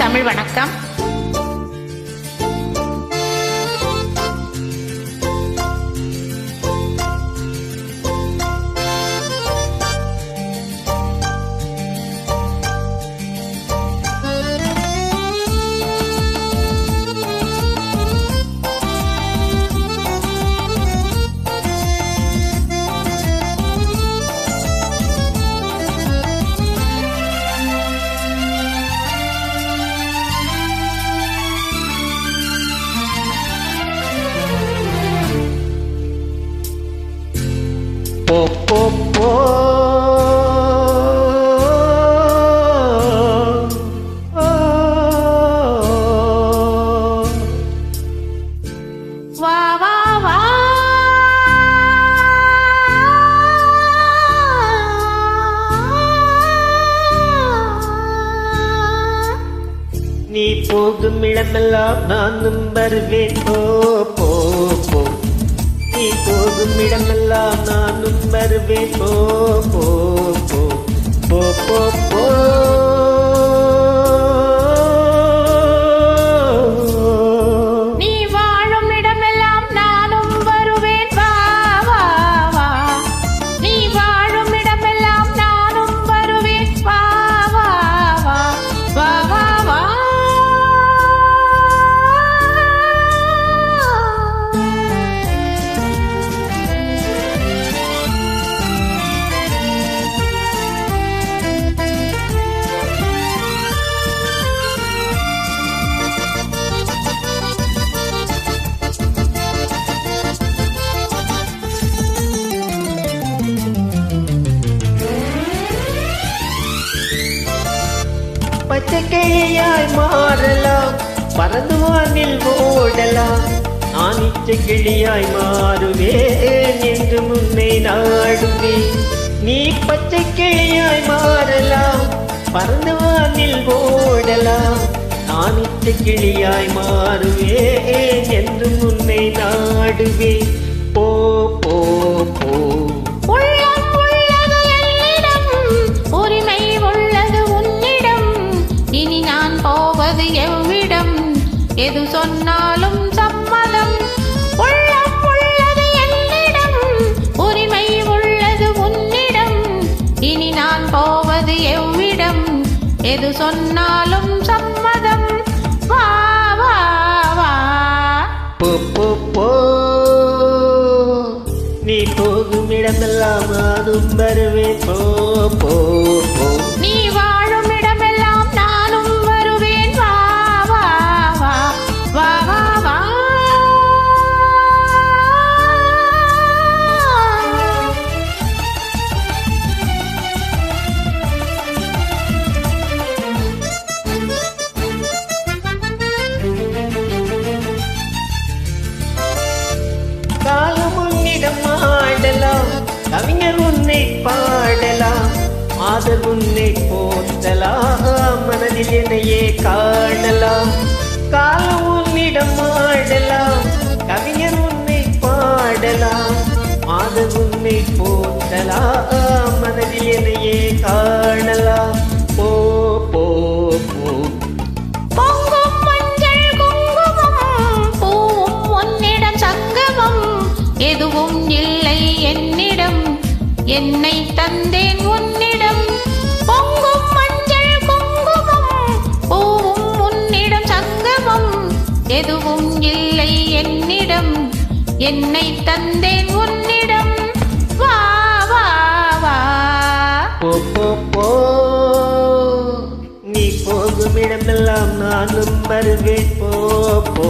தமிழ் வணக்கம். போ போ போ வா வா வா நீ போகும் இடமெல்லாம் நானும் வருவேன். போ போ போ நீ போகும் இடமெல்லாம் நானும் வருவேன். போ போ போ போ போ போ நீ வாழும் இடமெல்லாம் நானும் வருவேன். வா வா வா நீ வாழும் இடமெல்லாம் நானும் வருவேன். வா வா வா வா வா வா பச்சை கிளியாய் மாறலாம், பறந்து வானில் ஓடலாம். நான் இச்சை கிளியாய் மாறுவேன் என்று முன்னை நாடுவேன். நீ பச்சை கிளியாய் மாறலாம், பறந்து வானில் ஓடலாம். நான் இச்சை கிளியாய் மாறுவேன் என்று முன்னை நாடுவேன். போ போ போ எவ்விடம் எது சொன்னாலும் சம்மதம். உள்ளம் உள்ளது என்னிடம், உரிமை உள்ளது உன்னிடம். இனி நான் போவது எவ்விடம், எது சொன்னாலும் சம்மதம். வா வா வா போ போ போ நீ போகும் இடமெல்லாம் நானும் வருவேன். போ போ போ நீ வாழும் இடமெல்லாம் நானும் வருவேன். வா வா வா வா வா வா காலம் உன்னிடம் ஆடலாம், கவிஞர் உன்னை பாடலாம். ஆதர் உன்னை போற்றலாம், மனதில் என்னையே காணலாம். காலம் உன்னிடம் ஆடலாம், கவிஞர் உன்னை பாடலாம். ஆதர் உன்னை போற்றலாம், மனதில் என்னையே காணலாம். போ போ போ பொங்கும் மஞ்சள் குங்குமம், பூவும் உன்னிடம் சங்கமம். எதுவும் இல்லை என்னிடம், என்னை தந்தேன் உன்னிடம். பொங்கும் மஞ்சள் குங்குமம், பூவும் உன்னிடம் சங்கமம். எதுவும் இல்லை என்னிடம், என்னை தந்தேன் உன்னிடம். வா வா வா போ போ போ நீ போகும் இடமெல்லாம் நானும் வருவேன். போ போ